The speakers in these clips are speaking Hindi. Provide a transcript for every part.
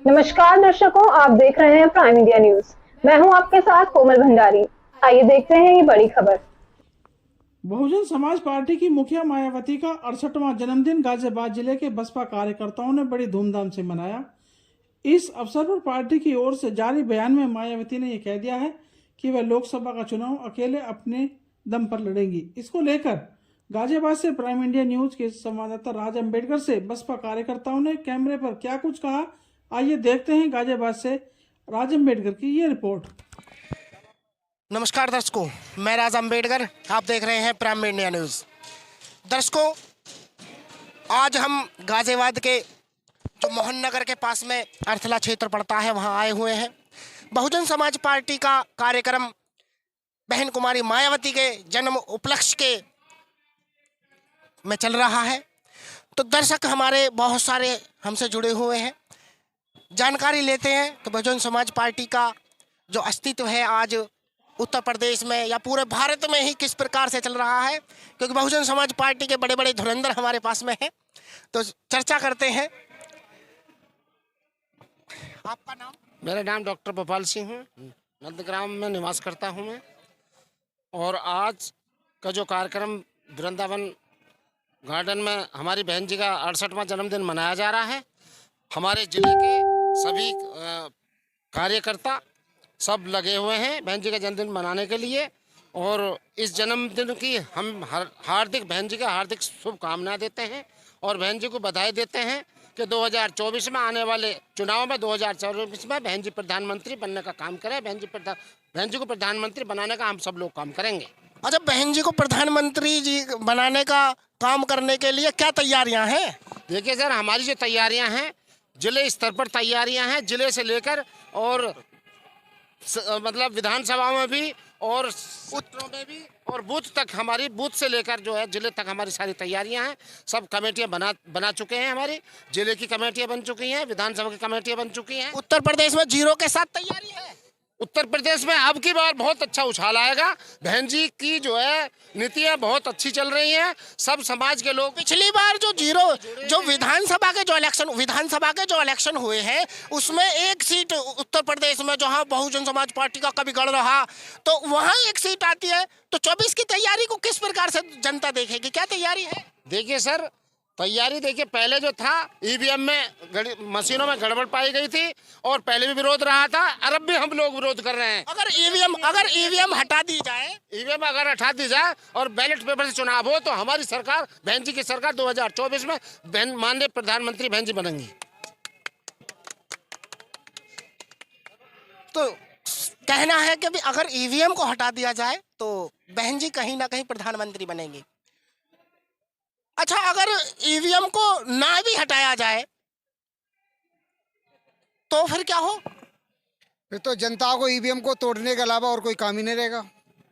नमस्कार दर्शकों, आप देख रहे हैं प्राइम इंडिया न्यूज। मैं हूं आपके साथ कोमल भंडारी। आइए देखते हैं ये बड़ी खबर। बहुजन समाज पार्टी की मुखिया मायावती का 68वां जन्मदिन गाजियाबाद जिले के बसपा कार्यकर्ताओं ने बड़ी धूमधाम से मनाया। इस अवसर पर पार्टी की ओर से जारी बयान में मायावती ने यह कह दिया है कि वह लोकसभा का चुनाव अकेले अपने दम पर लड़ेंगी। इसको लेकर गाजियाबाद से प्राइम इंडिया न्यूज के संवाददाता राज अम्बेडकर से बसपा कार्यकर्ताओं ने कैमरे पर क्या कुछ कहा, आइए देखते हैं गाजियाबाद से राज अम्बेडकर की ये रिपोर्ट। नमस्कार दर्शकों, मैं राज अम्बेडकर, आप देख रहे हैं प्राइम इंडिया न्यूज़। दर्शकों, आज हम गाजियाबाद के जो मोहन नगर के पास में अर्थला क्षेत्र पड़ता है वहां आए हुए हैं। बहुजन समाज पार्टी का कार्यक्रम बहन कुमारी मायावती के जन्म उपलक्ष्य के में चल रहा है। तो दर्शक हमारे बहुत सारे हमसे जुड़े हुए हैं, जानकारी लेते हैं कि बहुजन समाज पार्टी का जो अस्तित्व है आज उत्तर प्रदेश में या पूरे भारत में ही किस प्रकार से चल रहा है, क्योंकि बहुजन समाज पार्टी के बड़े बड़े धुरंधर हमारे पास में हैं। तो चर्चा करते हैं। आपका नाम? मेरा नाम डॉक्टर भोपाल सिंह है, नंदग्राम में निवास करता हूं मैं। और आज का जो कार्यक्रम वृंदावन गार्डन में हमारी बहन जी का 68वां जन्मदिन मनाया जा रहा है। हमारे जिले के सभी कार्यकर्ता सब लगे हुए हैं बहन जी का जन्मदिन मनाने के लिए, और इस जन्मदिन की हम हार्दिक बहन जी का हार्दिक शुभकामनाएं देते हैं और बहन जी को बधाई देते हैं कि 2024 में आने वाले चुनाव में 2024 में बहन जी प्रधानमंत्री बनने का काम करें। बहन जी को प्रधानमंत्री बनाने का हम सब लोग काम करेंगे। अच्छा, बहन जी को प्रधानमंत्री जी बनाने का काम करने के लिए क्या तैयारियां हैं? देखिए सर, हमारी जो तैयारियां हैं जिले स्तर पर तैयारियां हैं, जिले से लेकर और मतलब विधानसभा में भी और उत्तरों में भी और बूथ तक, हमारी बूथ से लेकर जो है जिले तक हमारी सारी तैयारियां हैं। सब कमेटियां बना चुके हैं, हमारी जिले की कमेटियां बन चुकी हैं, विधानसभा की कमेटियां बन चुकी हैं। उत्तर प्रदेश में जीरो के साथ तैयारी है। उत्तर प्रदेश में अब की बार बहुत अच्छा उछाल आएगा। बहन जी की जो है नीतियां बहुत अच्छी चल रही हैं। सब समाज के लोग, पिछली बार जो विधानसभा के जो इलेक्शन हुए हैं उसमें एक सीट उत्तर प्रदेश में जहां बहुजन समाज पार्टी का कभी गढ़ रहा, तो वहां एक सीट आती है। तो 24 की तैयारी को किस प्रकार से जनता देखेगी, क्या तैयारी है? देखिए सर, तैयारी देखिए, पहले जो था ईवीएम में मशीनों में गड़बड़ पाई गई थी और पहले भी विरोध रहा था, और अब भी हम लोग विरोध कर रहे हैं। अगर ईवीएम हटा दी जाए, ईवीएम अगर हटा दी जाए और बैलेट पेपर से चुनाव हो, तो हमारी सरकार, बहन जी की सरकार 2024 में माननीय प्रधानमंत्री बहन जी बनेंगी। तो कहना है कि अगर ईवीएम को हटा दिया जाए तो बहन जी कहीं ना कहीं प्रधानमंत्री बनेंगी। अच्छा, अगर ईवीएम को ना भी हटाया जाए तो फिर क्या हो? फिर तो जनता को ईवीएम को तोड़ने के अलावा और कोई काम ही नहीं रहेगा।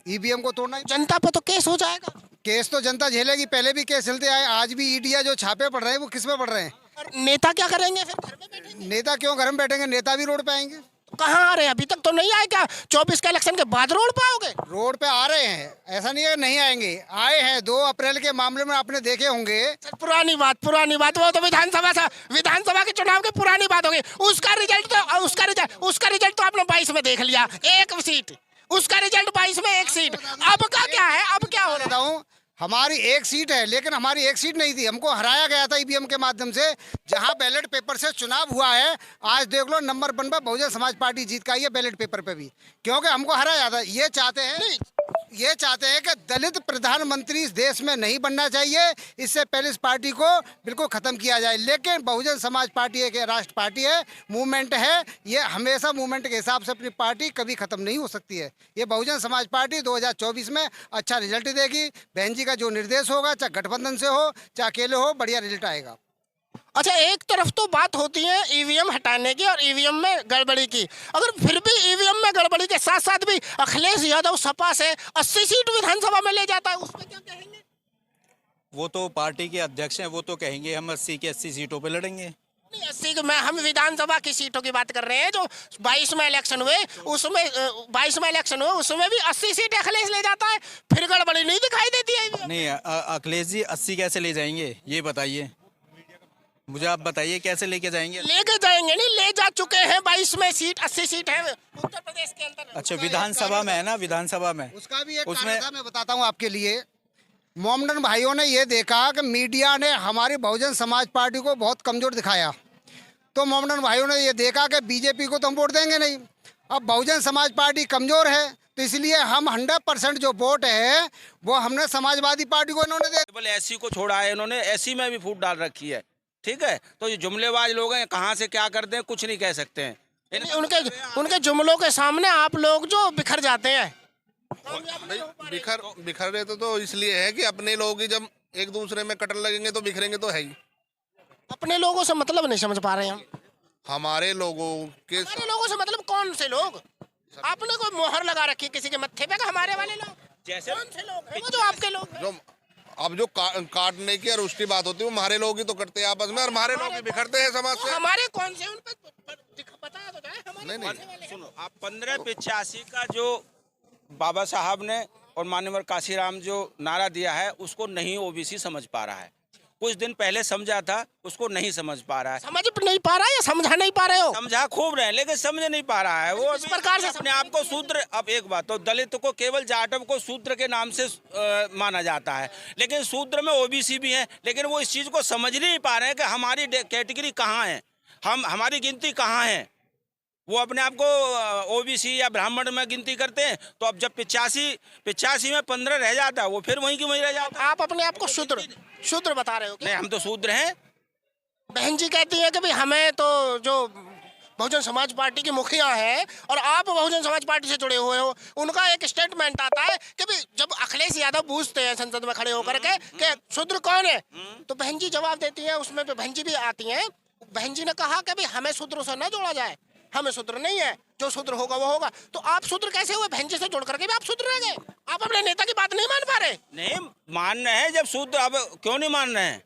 ईवीएम को तोड़ना, जनता पर तो केस हो जाएगा। केस तो जनता झेलेगी, पहले भी केस चलते आए, आज भी ईडिया जो छापे पड़ रहे हैं वो किस पे पड़ रहे हैं? और नेता क्या करेंगे फिर? घर में बैठेंगे? नेता क्यों घर में बैठेंगे, नेता भी रोड पे आएंगे। कहाँ आ रहे हैं? अभी तक तो नहीं आए क्या? 24 के इलेक्शन के बाद रोड पे आओगे? रोड पे आ रहे हैं, ऐसा नहीं है नहीं आएंगे, आए हैं। 2 अप्रैल के मामले में आपने देखे होंगे। सर, पुरानी बात, वो तो विधानसभा के चुनाव की पुरानी बात होगी। उसका रिजल्ट तो आपने 22 में देख लिया, 1 सीट। उसका रिजल्ट 22 में 1 सीट। अब का क्या है? अब क्या हो रहा है? हमारी 1 सीट है, लेकिन हमारी 1 सीट नहीं थी, हमको हराया गया था ईवीएम के माध्यम से। जहां बैलेट पेपर से चुनाव हुआ है, आज देख लो नंबर 1 पर बहुजन समाज पार्टी जीत का, ये बैलेट पेपर पे भी, क्योंकि हमको हराया था। ये चाहते हैं कि दलित प्रधानमंत्री इस देश में नहीं बनना चाहिए, इससे पहले इस पार्टी को बिल्कुल खत्म किया जाए। लेकिन बहुजन समाज पार्टी एक राष्ट्र पार्टी है, मूवमेंट है, ये हमेशा मूवमेंट के हिसाब से अपनी पार्टी कभी खत्म नहीं हो सकती है। ये बहुजन समाज पार्टी 2024 में अच्छा रिजल्ट देगी। बहन जी का जो निर्देश होगा, चाहे गठबंधन से हो चाहे अकेले हो, बढ़िया रिजल्ट आएगा। अच्छा, एक तरफ तो बात होती है ईवीएम हटाने की और ईवीएम में गड़बड़ी की। अगर फिर भी ईवीएम में गड़बड़ी के साथ साथ भी अखिलेश यादव सपा से 80 सीट विधानसभा में ले जाता है, उसमें क्या कहेंगे? वो तो पार्टी के अध्यक्ष हैं, वो तो कहेंगे हम 80 की 80 सीटों पे लड़ेंगे। नहीं, 80 में हम विधानसभा की सीटों की बात कर रहे हैं। जो 22 में इलेक्शन हुए उसमें भी 80 सीट अखिलेश ले जाता है, फिर गड़बड़ी नहीं दिखाई देती है। नहीं, अखिलेश जी 80 कैसे ले जाएंगे, ये बताइए मुझे। आप बताइए कैसे लेके जाएंगे? लेके जाएंगे देंगे नहीं, ले जा चुके हैं 22 में सीट, 80 सीट है उत्तर प्रदेश के अंदर। अच्छा, विधानसभा में है ना, विधानसभा में उसका भी एक उसमें कारण था, मैं बताता हूँ आपके लिए। मोमडन भाइयों ने ये देखा कि मीडिया ने हमारी बहुजन समाज पार्टी को बहुत कमजोर दिखाया, तो मोमडन भाइयों ने ये देखा कि बीजेपी को तो हम वोट देंगे नहीं, अब बहुजन समाज पार्टी कमजोर है, तो इसलिए हम 100% जो वोट है वो हमने समाजवादी पार्टी को इन्होंने दे। केवल एसी को छोड़ा है इन्होंने, एसी में भी फूट डाल रखी है। ठीक है, तो ये जुमलेबाज लोग हैं, कहाँ से क्या करते हैं कुछ नहीं कह सकते हैं। उनके जुमलों के सामने आप लोग जो बिखर जाते हैं। बिखर रहे तो इसलिए है कि अपने लोग ही जब एक दूसरे में कटर लगेंगे तो बिखरेंगे तो है ही। अपने लोगों से मतलब नहीं समझ पा रहे हैं हम। हमारे लोगों से मतलब कौन से लोग? आपने कोई मोहर लगा रखी है किसी के मत्थे पे? हमारे वाले लोग जैसे कौन से लोग हैं? वो जो आपके लोग हैं। जो अब जो काटने की और उसकी बात होती है वो हमारे लोग ही तो करते हैं आपस में, और हमारे लोग ही बिखरते हैं समाज से। हमारे कौन से उन पे पता तो जाए हमारे नहीं, कौन से वाले हैं? सुनो, आप 1585 का जो बाबा साहब ने और मान्यवर काशीराम जो नारा दिया है उसको नहीं ओबीसी समझ पा रहा है। कुछ दिन पहले समझा था, उसको नहीं समझ पा रहा है। समझ नहीं पा रहा है या समझा नहीं पा रहे हो? समझा खूब रहे हैं लेकिन समझ नहीं पा रहा है वो। इस प्रकार से अपने आप को शूद्र, अब एक बात तो दलित को केवल जाटव को शूद्र के नाम से माना जाता है, लेकिन शूद्र में ओबीसी भी है, लेकिन वो इस चीज को समझ नहीं पा रहे हैं कि हमारी कैटेगरी कहाँ है, हमारी गिनती कहाँ है। वो अपने आप को ओबीसी या ब्राह्मण में गिनती करते हैं, तो अब जब 85 में 15 रह जाता है वो फिर वहीं की वहीं रह जाता है। आप अपने आप को शूद्र बता रहे हो क्या? नहीं, हम तो शूद्र हैं। बहन जी कहती है कि भाई हमें तो जो बहुजन समाज पार्टी की मुखिया है और आप बहुजन समाज पार्टी से जुड़े हुए हो, उनका एक स्टेटमेंट आता है कि भाई जब अखिलेश यादव पूछते हैं संसद में खड़े होकर के कि शूद्र कौन है, तो बहन जी जवाब देती है, उसमें तो बहन जी भी आती हैं। बहन जी ने कहा कि भाई हमें शूद्रों से न जोड़ा जाए, हमें शूद्र नहीं है, जो शूद्र होगा वो होगा। तो आप शूद्र कैसे हुए? बहन जी से जोड़ करके भी आप शूद्र रह गए। आप अपने नेता की बात नहीं मान पा रहे? नहीं मान रहे हैं, जब शूद्र, अब क्यों नहीं मान रहे हैं?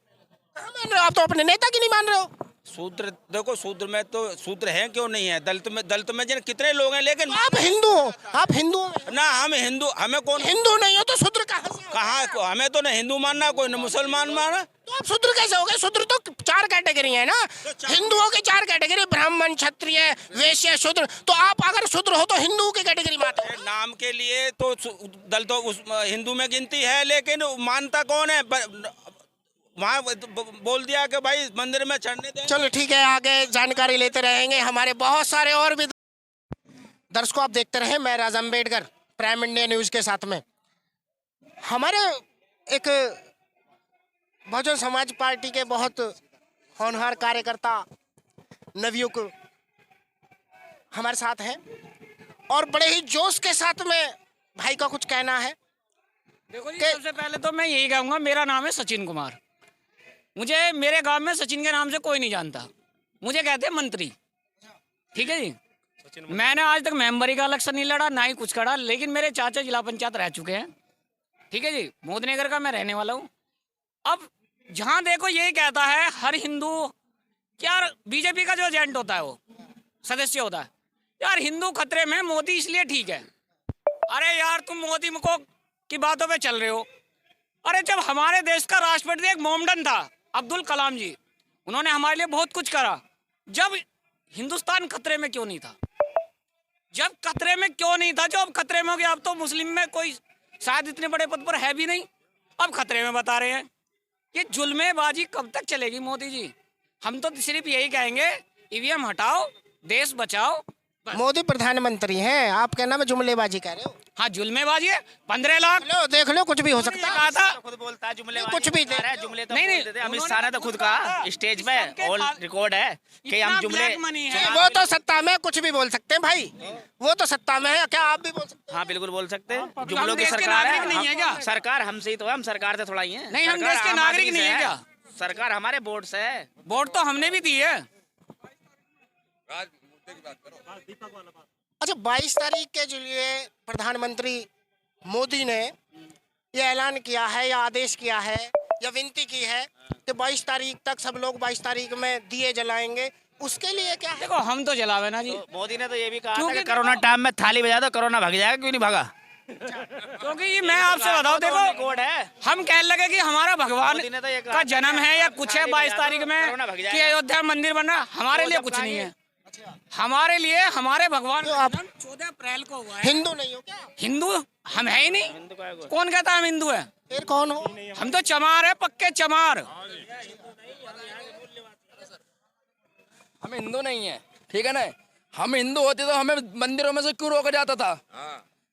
कहाँ मान रहे हो? आप तो अपने नेता की नहीं मान रहे हो। शूद्र देखो, शूद्र में तो शूद्र हैं, क्यों नहीं है? दलित में जिन कितने लोग हैं, लेकिन आप हिंदू हो, आप हिंदू ना, हम हिंदू, हमें कौन हिंदू नहीं हो तो शूद्र कहाँ से? कहाँ, हमें तो न हिंदू मानना, कोई न मुसलमान माना। तो आप शूद्र कैसे हो गए? शूद्र तो 4 कैटेगरी है ना, हिंदुओं की 4 कैटेगरी, ब्राह्मण, क्षत्रिय, वैश्य, शूद्र। तो आप अगर शूद्र हो तो हिंदू की कैटेगरी में आते हो। नाम के लिए तो दलित तो उस हिंदू में गिनती है, लेकिन मानता कौन है? वहाँ बोल दिया कि भाई मंदिर में चढ़ने दें। चलो ठीक है, आगे जानकारी लेते रहेंगे। हमारे बहुत सारे और भी दर्शकों, आप देखते रहे, मैं राज अम्बेडकर प्राइम इंडिया न्यूज के साथ में। हमारे एक बहुजन समाज पार्टी के बहुत होनहार कार्यकर्ता नवयुग हमारे साथ हैं और बड़े ही जोश के साथ में भाई का कुछ कहना है। देखो जी, सबसे पहले तो मैं यही कहूँगा, मेरा नाम है सचिन कुमार। मुझे मेरे गांव में सचिन के नाम से कोई नहीं जानता, मुझे कहते हैं मंत्री। ठीक है जी, मैंने आज तक मेंबरी का इलेक्शन नहीं लड़ा, ना ही कुछ करा, लेकिन मेरे चाचा जिला पंचायत रह चुके हैं। ठीक है जी, मोदनगर का मैं रहने वाला हूँ। अब जहाँ देखो यही कहता है हर हिंदू, यार बीजेपी का जो एजेंट होता है वो सदस्य होता है, यार हिंदू खतरे में, मोदी इसलिए ठीक है। अरे यार तुम मोदी को की बातों पे चल रहे हो। अरे जब हमारे देश का राष्ट्रपति एक मोमडन था, अब्दुल कलाम जी, उन्होंने हमारे लिए बहुत कुछ करा। जब हिंदुस्तान खतरे में क्यों नहीं था? जब खतरे में क्यों नहीं था? जो अब खतरे में हो गया, अब तो मुस्लिम में कोई शायद इतने बड़े पद पर है भी नहीं, अब खतरे में बता रहे हैं। ये जुल्मेबाजी कब तक चलेगी मोदी जी? हम तो सिर्फ यही कहेंगे, ईवीएम हटाओ, देश बचाओ। मोदी प्रधानमंत्री हैं, आप कहना में जुमलेबाजी कह रहे हो? हाँ जुल्मेबाजी है। 15 लाख देख लो, कुछ भी हो सकता है। कहा था खुद बोलता है जुमले, कुछ भी दे। जुमले तो नहीं, बोल देते। अमित शाह ने तो खुद कहा स्टेज पे, ऑल रिकॉर्ड है कि हम जुमले। वो तो सत्ता में कुछ भी बोल सकते हैं भाई, वो तो सत्ता में है, क्या आप भी बोल सकते हैं? हाँ बिल्कुल बोल सकते हैं, हम जुमलों की देश के सरकार नागरिक नहीं है है। क्या? सरकार हमसे ही तो है, हम सरकार से थोड़ा ही है। नहीं, हम सरकार देश के आम नागरिक आदमी नहीं से है क्या? सरकार हमारे बोर्ड से है। वोट तो हमने भी दी है। अच्छा, 22 तारीख के जो लिए प्रधानमंत्री मोदी ने ये ऐलान किया है या आदेश किया है या विनती की है कि 22 तारीख तक सब लोग 22 तारीख में दिए जलाएंगे, उसके लिए क्या है? देखो हम तो जलावे ना जी। तो मोदी ने तो ये भी कहा था क्योंकि कि कोरोना टाइम में थाली बजा दो, कोरोना भाग जाएगा। क्यों नहीं भागा? क्योंकि मैं आपसे बताऊं, देखो रिकॉर्ड है। हम कहने लगे कि हमारा भगवान मोदी ने तो ये कहा का जन्म है या कुछ है हमारे 22 बिहार तारीख को में कोरोना भग कि जाएगा। अयोध्या में मंदिर बन रहा है, हमारे लिए कुछ नहीं है। हमारे लिए हमारे भगवान तो का आप- जन्म 14 अप्रैल को हुआ है। हिंदू नहीं हो क्या? हिंदू हम है ही नहीं। कौन कहता है हम हिंदू है? फिर कौन हो? हम तो चमार है, पक्के चमार। हम हिंदू नहीं है, ठीक है ना। हम हिंदू होते तो हमें मंदिरों में से क्यों रोका जाता था?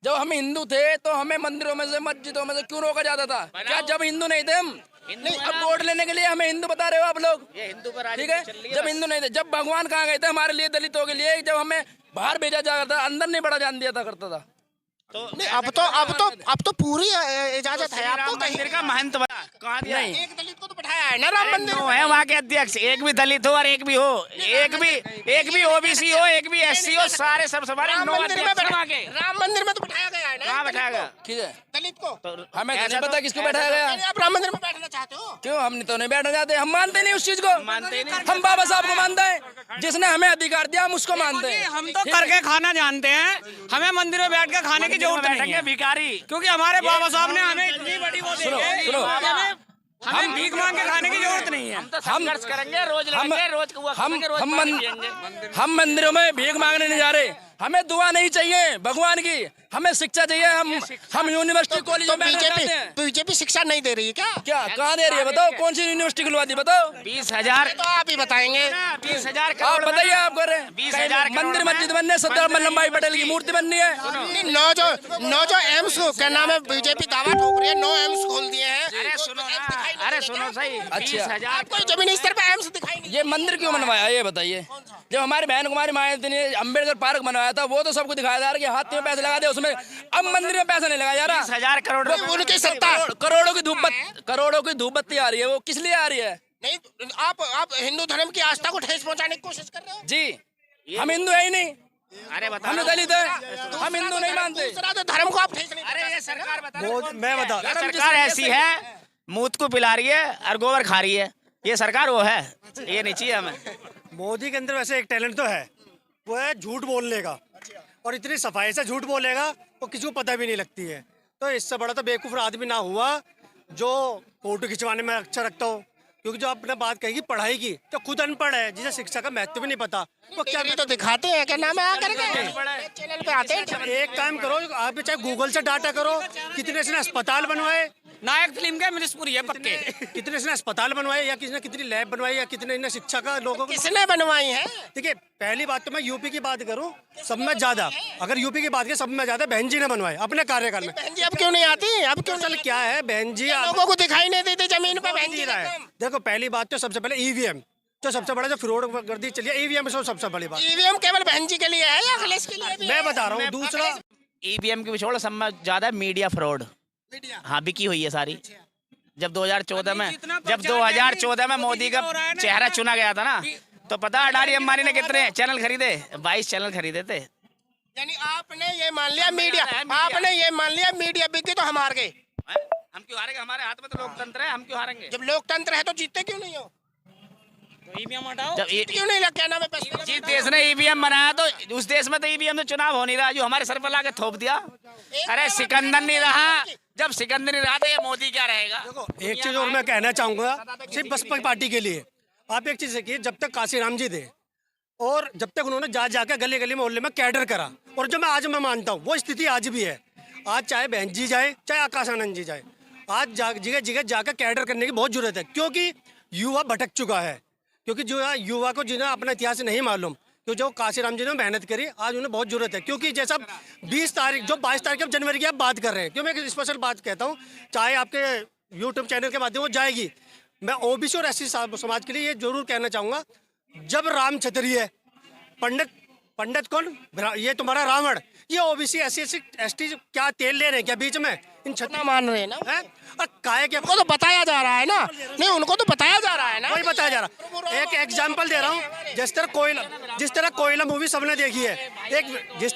जब हम हिंदू थे तो हमें मंदिरों में से मस्जिदों में से क्यों रोका जाता था? क्या जब हिंदू नहीं थे हम? नहीं, अब वोट लेने के लिए हमें हिंदू बता रहे हो आप लोग? ये हिंदू पर ठीक है, जब हिंदू नहीं थे, जब भगवान कहाँ गए थे हमारे लिए, दलितों के लिए? जब हमें बाहर भेजा जाता था, अंदर नहीं बढ़ा जान दिया था करता था। नहीं, अब तो पूरी इजाजत है आपको। कहीं मंदिर का महंत बना कहाँ दिया? एक दलित को तो बैठाया है ना राम मंदिर नो में। है वहाँ के अध्यक्ष, एक भी दलित हो और एक भी हो, एक भी ओबीसी हो, एक भी एससी हो, सारे सब सवारे राम नो मंदिर में अध्यक्ष वहाँ के। राम मंदिर में तो बैठाया गया है ना। कहाँ दलित बैठाया को। गया? ठीक है, दलित को हमें तो ऐसा नहीं पता तो- किसको बैठाया गया। नहीं, आप राम मंदिर में बैठना चाहते हो? क्यों? हम तो नहीं बैठना चाहते, हम मानते नहीं उस चीज को। मानते ही नहीं। हम बाबा साहब को मानते हैं, जिसने हमें अधिकार दिया हम उसको मानते हैं। हम तो करके खाना जानते हैं, हमें मंदिर में बैठ के खाने की जरूरत नहीं बैठेंगे है। भिखारी। क्योंकि हमारे बाबा साहब ने हमें इतनी बड़ी वो दी सुनो, है सुनो। कि हमें भीख मांग के खाने की जरूरत नहीं है। हम तो संघर्ष करेंगे, रोज लड़ेंगे, रोज हुआ करेंगे, रोज पानी पिएंगे। हम मंदिरों में भीख मांगने नहीं जा रहे। हमें दुआ नहीं चाहिए भगवान की, हमें शिक्षा चाहिए। हम यूनिवर्सिटी कॉलेज तो में बैठना चाहते हैं। बीजेपी शिक्षा नहीं दे रही है क्या? क्या कहाँ दे रही है बताओ? कौन सी यूनिवर्सिटी खुलवा दी बताओ? 20,000 तो आप ही बताएंगे। 20,000 आप करोड़ बताइए, आप कर रहे हैं 20,000 करोड़ मंदिर में- मस्जिद बनने, सरदार वल्लभ भाई पटेल की मूर्ति बननी है। नौ जो एम्स क्या नाम है, बीजेपी दावा ठोक रही है 9 एम्स खोल दिए हैं। अरे सुनो ना, अरे सुनो सही, अच्छा। 20,000 आपको जमीनी स्तर पे एम्स दिखाई नहीं। ये मंदिर क्यों बनवाया ये बताइए? जब हमारी बहन कुमारी मायावती ने अम्बेडकर पार्क बनवाया था, वो तो सबको दिखाया जा रहा है कि हाथ में पैसे लगा दे उसमें। अब मंदिर में पैसा नहीं लगाया जा रहा। 20,000 करोड़ उनकी सत्ता। करोड़ों की धूप बत्ती आ रही है, वो किस लिए आ रही है? नहीं, आप हिंदू धर्म की आस्था को ठेस पहुंचाने की कोशिश कर रहे हो। जी, हम हिंदू है ही नहीं, अरे बता हम दलित है, हम हिंदू नहीं मानते। दूसरा तो धर्म को आप ठेस नहीं अरे ये सरकार बता मैं बता ये सरकार ऐसी है, मूत को पिला रही है और गोबर खा रही है। ये सरकार वो है, ये नहीं चाहिए हमें। मोदी के अंदर वैसे एक टैलेंट तो है, वो है झूठ बोलने का, और इतनी सफाई से झूठ बोलेगा वो किसी को पता भी नहीं लगती है। तो इससे बड़ा तो बेवकूफ़ आदमी ना हुआ जो फोटो खिंचवाने में अच्छा रखता हो। क्योंकि जो आपने बात कही पढ़ाई की, तो खुद अनपढ़ है, जिसे शिक्षा का महत्व भी नहीं पता, वो क्या तो दिखाते हैं क्या नाम है आकर के चैनल पे आते हैं। एक काम करो, आप चाहे गूगल से डाटा करो, कितने से अस्पताल बनवाए, नायक फिल्म के मिर्चपुरी है पक्के। कितने से अस्पताल बनवाए, या किसी ने कितनी लैब बनवाई, या कितने ने शिक्षा का लोगों को। किसने बनवाई है? देखिए, पहली बात तो मैं यूपी की बात करूं, सब में ज्यादा, अगर यूपी की बात करें सब में ज्यादा बहन जी ने बनवाए अपने कार्यकाल में। बहन जी अब क्यों नहीं आती? अब क्यों चल क्या है बहन जी, लोगों को दिखाई नहीं देती जमीन पे बहन जी रहा है। देखो पहली बात तो सबसे पहले ईवीएम, तो सबसे बड़ा जो फ्रॉड गर्दी चलिए ईवीएम सबसे बड़ी बात। ईवीएम केवल बहन जी के लिए है या अखिलेश के लिए भी है? मैं बता रहा हूँ। दूसरा ईवीएम की छोड़, सब में ज्यादा मीडिया फ्रॉड, हाँ बिकी हुई है सारी। जब 2014 में मोदी का चेहरा चुना गया था ना, तो पता अडानी अंबानी ने कितने चैनल खरीदे? 22 चैनल खरीदे थे। यानी आपने ये मान लिया मीडिया बिकी तो हम हार गए। हम क्यों हारेंगे? हमारे हाथ में तो लोकतंत्र है, हम क्यों हारेंगे? जब लोकतंत्र है तो जीतते क्यों नहीं हो? ईवीएम हटाओ। जब क्यों नहीं लग, क्या नाम है, जिस देश ने ईवीएम बनाया तो उस देश में तो ईवीएम से चुनाव हो नहीं रहा, जो हमारे सर पर लाके थोप दिया। अरे सिकंदर नहीं रहा, जब सिकंदर नहीं रहा तो ये मोदी क्या रहेगा? एक चीज और मैं कहना चाहूंगा सिर्फ बसपा पार्टी के लिए, आप एक चीज देखिए, जब तक काशीराम जी थे और जब तक उन्होंने जाकर गली गली मोहल्ले में कैडर करा, और जो आज मैं मानता हूँ वो स्थिति आज भी है। आज चाहे बहन जी जाए चाहे आकाश आनंद जी जाए, आज जगह जगह जाकर कैडर करने की बहुत जरूरत है, क्योंकि युवा भटक चुका है। क्योंकि जो युवा को जिन्हें अपना इतिहास नहीं मालूम, तो जो काशीराम जी ने मेहनत करी, आज उन्हें बहुत जरूरत है। क्योंकि जैसा 22 तारीख जनवरी की आप बात कर रहे हैं, क्यों मैं एक स्पेशल बात कहता हूँ, चाहे आपके यूट्यूब चैनल के माध्यम से जाएगी, मैं ओबीसी और एससी समाज के लिए ये जरूर कहना चाहूँगा, जब राम क्षत्रिय पंडित कौन, ये तुम्हारा रावण, ये ओबीसी एसटी क्या तेल ले रहे हैं क्या बीच में? इन छतना मान रहे हैं ना, काय के उनको तो बताया जा रहा है ना, नहीं उनको तो बताया जा रहा है ना, वही बताया जा रहा। एक एग्जांपल दे रहा हूँ, जिस तरह कोयला मूवी सबने देखी है, एक जिस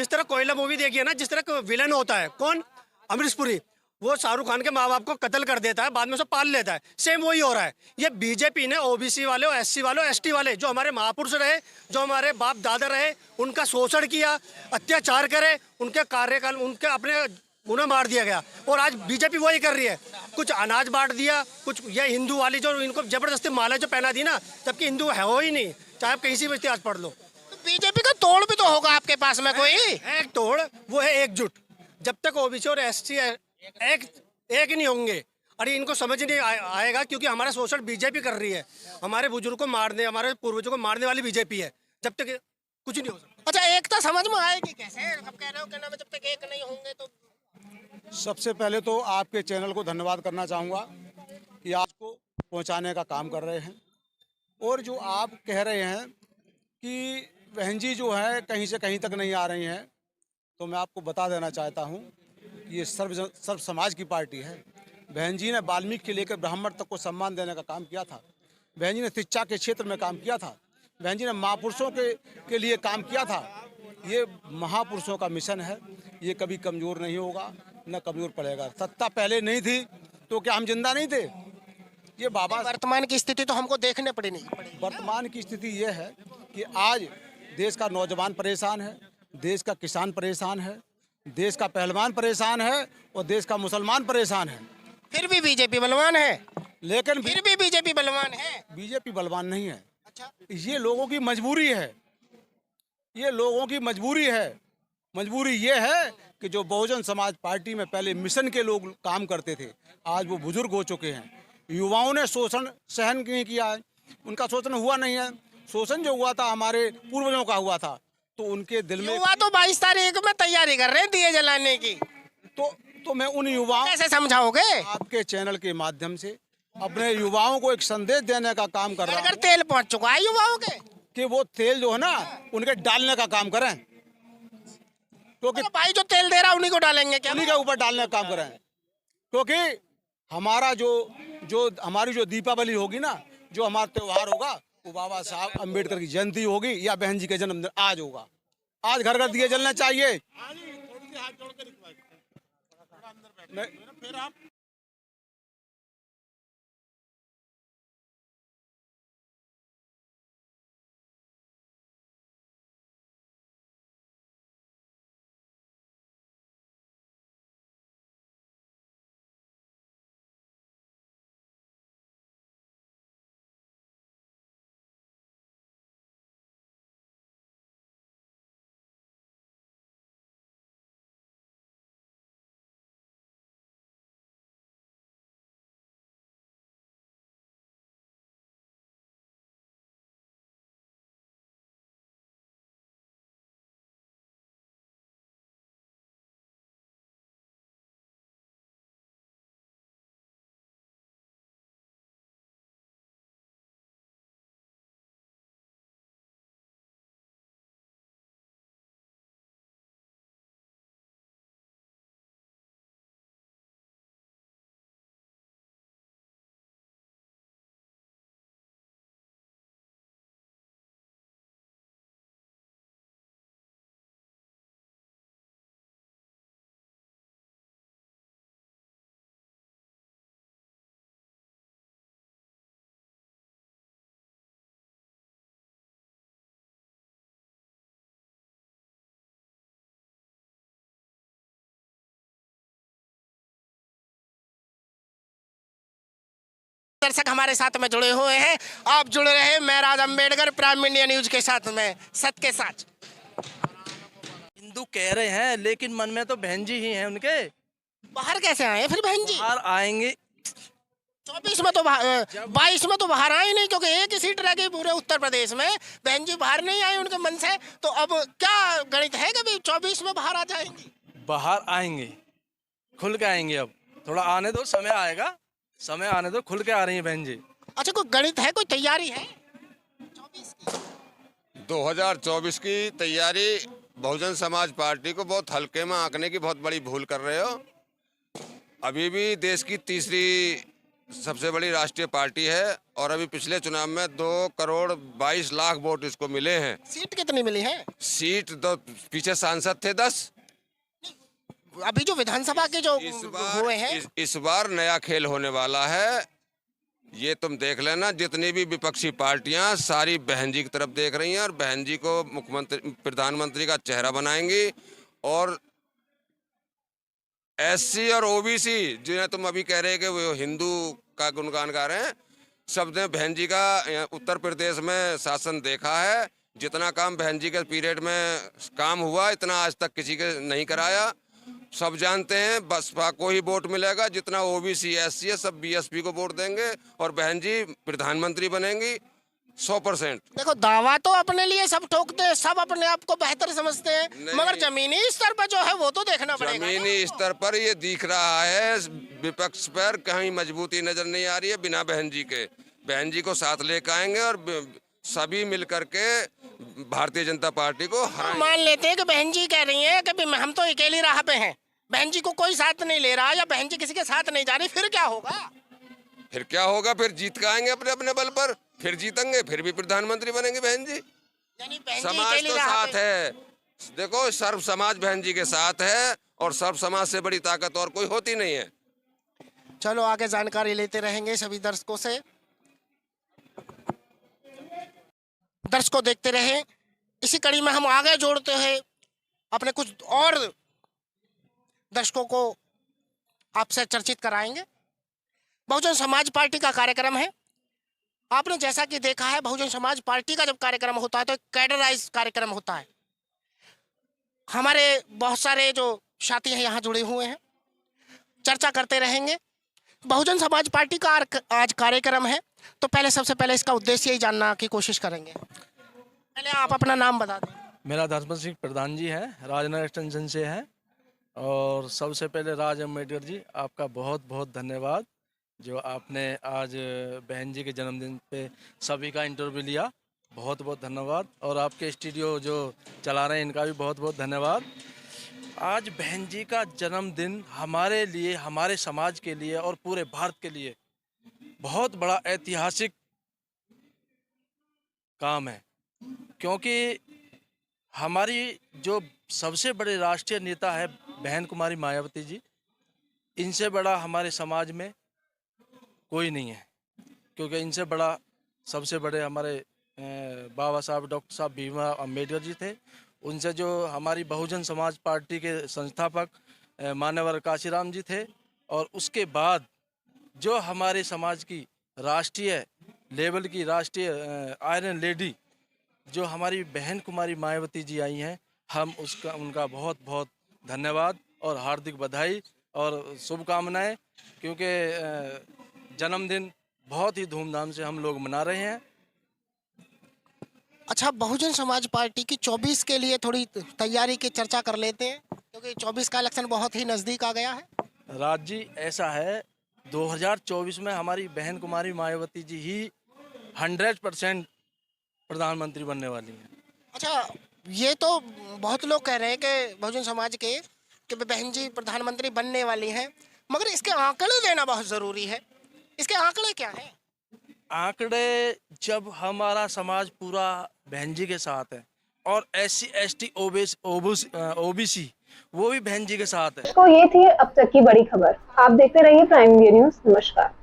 तरह कोयला मूवी देखी है ना, जिस तरह विलन होता है कौन, अमरीश पुरी, वो शाहरुख खान के माँ बाप को कत्ल कर देता है, बाद में उसे पाल लेता है। सेम वही हो रहा है। ये बीजेपी ने ओबीसी वाले, एससी वाले, एसटी वाले, जो हमारे महापुरुष रहे, जो हमारे बाप दादा रहे, उनका शोषण किया, अत्याचार करे, उनके कार्यकाल, उनके अपने उन्हें मार दिया गया। और आज बीजेपी वही कर रही है। कुछ अनाज बांट दिया, कुछ ये हिंदू वाली जो इनको जबरदस्ती माला जो पहना दी ना, जबकि हिंदू है हो ही नहीं, चाहे आप कहीं से भी इतिहास पढ़ लो। बीजेपी का तोड़ भी तो होगा आपके पास में कोई? एक तोड़, वो है एकजुट। जब तक ओबीसी और एससी एक नहीं होंगे, अरे इनको समझ नहीं आएगा, क्योंकि हमारा शोषण बीजेपी कर रही है। हमारे बुजुर्गों को मारने, हमारे पूर्वजों को मारने वाली बीजेपी है। जब तक कुछ नहीं हो सकता। अच्छा, एकता समझ में आएगी कैसे? अब कह रहे हो, कहना जब तक एक नहीं होंगे तो। सबसे पहले तो आपके चैनल को धन्यवाद करना चाहूँगा कि आपको पहुँचाने का काम कर रहे हैं। और जो आप कह रहे हैं कि बहन जी जो है कहीं से कहीं तक नहीं आ रही हैं, तो मैं आपको बता देना चाहता हूँ कि ये सर्व समाज की पार्टी है। बहन जी ने वाल्मीकि के लेकर ब्राह्मण तक को सम्मान देने का काम किया था। बहन जी ने शिक्षा के क्षेत्र में काम किया था। बहन जी ने महापुरुषों के लिए काम किया था। ये महापुरुषों का मिशन है, ये कभी कमज़ोर नहीं होगा, न कमज़ोर पड़ेगा। सत्ता पहले नहीं थी तो क्या हम जिंदा नहीं थे? ये बाबा, वर्तमान की स्थिति तो हमको देखने पड़ी नहीं। वर्तमान की स्थिति ये है कि आज देश का नौजवान परेशान है, देश का किसान परेशान है, देश का पहलवान परेशान है और देश का मुसलमान परेशान है। फिर भी बीजेपी बलवान है। लेकिन फिर भी बीजेपी बलवान है। बीजेपी बलवान नहीं है। अच्छा, ये लोगों की मजबूरी है। ये लोगों की मजबूरी है। मजबूरी ये है कि जो बहुजन समाज पार्टी में पहले मिशन के लोग काम करते थे, आज वो बुजुर्ग हो चुके हैं। युवाओं ने शोषण सहन नहीं किया है, उनका शोषण हुआ नहीं है। शोषण जो हुआ था हमारे पूर्वजों का हुआ था, तो उनके दिल में युवा तो 22 तारीख में तैयारी कर रहे हैं दिए जलाने की। तो मैं उन युवाओं, कैसे समझाओगे? आपके चैनल के माध्यम से अपने युवाओं को एक संदेश देने का काम कर रहा हूं। अगर तेल पहुंच चुका है युवाओं के, कि वो तेल जो है ना उनके डालने का काम करें। क्योंकि भाई जो तेल दे रहा उन्हीं को डालेंगे क्या? उन्हीं के ऊपर डालने का काम करें। क्योंकि हमारा हमारी जो दीपावली होगी ना, जो हमारा त्योहार होगा, वो बाबा साहब अम्बेडकर की जयंती होगी या बहन जी के जन्मदिन आज होगा। आज घर घर दिए जलने चाहिए। दर्शक हमारे साथ में जुड़े हुए हैं। आप जुड़ रहे हैं मैं राज अम्बेडकर प्राइम इंडिया न्यूज के साथ में, सत्य के साथ। हिंदू कह रहे हैं लेकिन मन में तो बहन जी ही हैं उनके। बाहर कैसे आए फिर बहन जी? बाहर आएंगे 24 में तो 22 में तो बाहर आए नहीं, क्योंकि एक ही सीट रह गई पूरे उत्तर प्रदेश में। बहन जी बाहर नहीं आए उनके मन से, तो अब क्या गणित है कि 24 में बाहर आ जाएंगी? बाहर आएंगे, खुल के आएंगे। अब थोड़ा आने दो, समय आएगा, समय आने दो, खुल के आ रही है बहन जी। अच्छा, कोई गणित है, कोई तैयारी है 2024 की तैयारी? बहुजन समाज पार्टी को बहुत हल्के में आंकने की बहुत बड़ी भूल कर रहे हो। अभी भी देश की तीसरी सबसे बड़ी राष्ट्रीय पार्टी है और अभी पिछले चुनाव में 2,22,00,000 वोट इसको मिले हैं। सीट कितनी मिली है? सीट तो पीछे सांसद थे 10, अभी जो विधानसभा के जो हुए हैं इस बार नया खेल होने वाला है। ये तुम देख लेना, जितनी भी विपक्षी पार्टियां सारी बहन जी की तरफ देख रही हैं और बहन जी को मुख्यमंत्री प्रधानमंत्री का चेहरा बनाएंगी। और एससी और ओबीसी जिन्हें तुम अभी कह रहे हैं कि वो हिंदू का गुणगान गा रहे हैं, सब ने बहन जी का उत्तर प्रदेश में शासन देखा है। जितना काम बहन जी के पीरियड में काम हुआ इतना आज तक किसी के नहीं कराया। सब जानते हैं बसपा को ही वोट मिलेगा, जितना ओबीसी एससी है सब बीएसपी को वोट देंगे और बहन जी प्रधानमंत्री बनेंगी 100%। देखो दावा तो अपने लिए सब ठोकते हैं, सब अपने आप को बेहतर समझते हैं, मगर जमीनी स्तर पर जो है वो तो देखना पड़ेगा। जमीनी स्तर पर ये दिख रहा है, विपक्ष पर कहीं मजबूती नजर नहीं आ रही है। बिना बहन जी के, बहन जी को साथ लेकर आएंगे और सभी मिलकर के भारतीय जनता पार्टी को हराएंगे। मान लेते हैं कि बहन जी कह रही हैं कि हम तो अकेली राह पे हैं, बहन जी को कोई साथ नहीं ले रहा या बहन जी किसी के साथ नहीं जा रही, फिर क्या होगा? फिर क्या होगा? फिर जीत के आएंगे अपने अपने बल पर, फिर जीतेंगे, फिर भी प्रधानमंत्री बनेंगे बहन जी। यानी बहन समाज तो साथ है। देखो सर्व समाज बहन जी के साथ है और सर्व समाज से बड़ी ताकत और कोई होती नहीं है। चलो आगे जानकारी लेते रहेंगे सभी दर्शकों से। दर्शकों देखते रहे, इसी कड़ी में हम आगे जोड़ते हैं अपने कुछ और दर्शकों को आपसे चर्चित कराएंगे। बहुजन समाज पार्टी का कार्यक्रम है। आपने जैसा कि देखा है, बहुजन समाज पार्टी का जब कार्यक्रम होता है तो एक कैडराइज कार्यक्रम होता है। हमारे बहुत सारे जो साथी हैं यहाँ जुड़े हुए हैं, चर्चा करते रहेंगे। बहुजन समाज पार्टी का आज कार्यक्रम है, तो पहले सबसे पहले इसका उद्देश्य ही जानना की कोशिश करेंगे। पहले आप अपना नाम बता दें। मेरा धर्मपत सिंह प्रधान जी है, राजनगर एक्सटेंशन से है। और सबसे पहले राज अम्बेडकर जी, आपका बहुत बहुत धन्यवाद जो आपने आज बहन जी के जन्मदिन पे सभी का इंटरव्यू लिया, बहुत बहुत धन्यवाद। और आपके स्टूडियो जो चला रहे हैं इनका भी बहुत बहुत धन्यवाद। आज बहन जी का जन्मदिन हमारे लिए, हमारे समाज के लिए और पूरे भारत के लिए बहुत बड़ा ऐतिहासिक काम है, क्योंकि हमारी जो सबसे बड़े राष्ट्रीय नेता है बहन कुमारी मायावती जी, इनसे बड़ा हमारे समाज में कोई नहीं है। क्योंकि इनसे बड़ा सबसे बड़े हमारे बाबा साहब डॉक्टर साहब भीमराव अम्बेडकर जी थे। उनसे जो हमारी बहुजन समाज पार्टी के संस्थापक मान्यवर काशीराम जी थे। और उसके बाद जो हमारे समाज की राष्ट्रीय लेवल की राष्ट्रीय आयरन लेडी जो हमारी बहन कुमारी मायावती जी आई हैं, हम उनका बहुत बहुत धन्यवाद और हार्दिक बधाई और शुभकामनाएं। क्योंकि जन्मदिन बहुत ही धूमधाम से हम लोग मना रहे हैं। अच्छा, बहुजन समाज पार्टी की 24 के लिए थोड़ी तैयारी की चर्चा कर लेते हैं, क्योंकि 24 का इलेक्शन बहुत ही नज़दीक आ गया है। राज जी, ऐसा है 2024 में हमारी बहन कुमारी मायावती जी ही 100% प्रधानमंत्री बनने वाली हैं। अच्छा, ये तो बहुत लोग कह रहे हैं कि बहुजन समाज के कि बहन जी प्रधानमंत्री बनने वाली हैं, मगर इसके आंकड़े देना बहुत ज़रूरी है। इसके आंकड़े क्या हैं? आंकड़े, जब हमारा समाज पूरा बहन जी के साथ है और SC ST OBC वो भी बहन जी के साथ है। तो ये थी अब तक की बड़ी खबर। आप देखते रहिए प्राइम इंडिया न्यूज़। नमस्कार।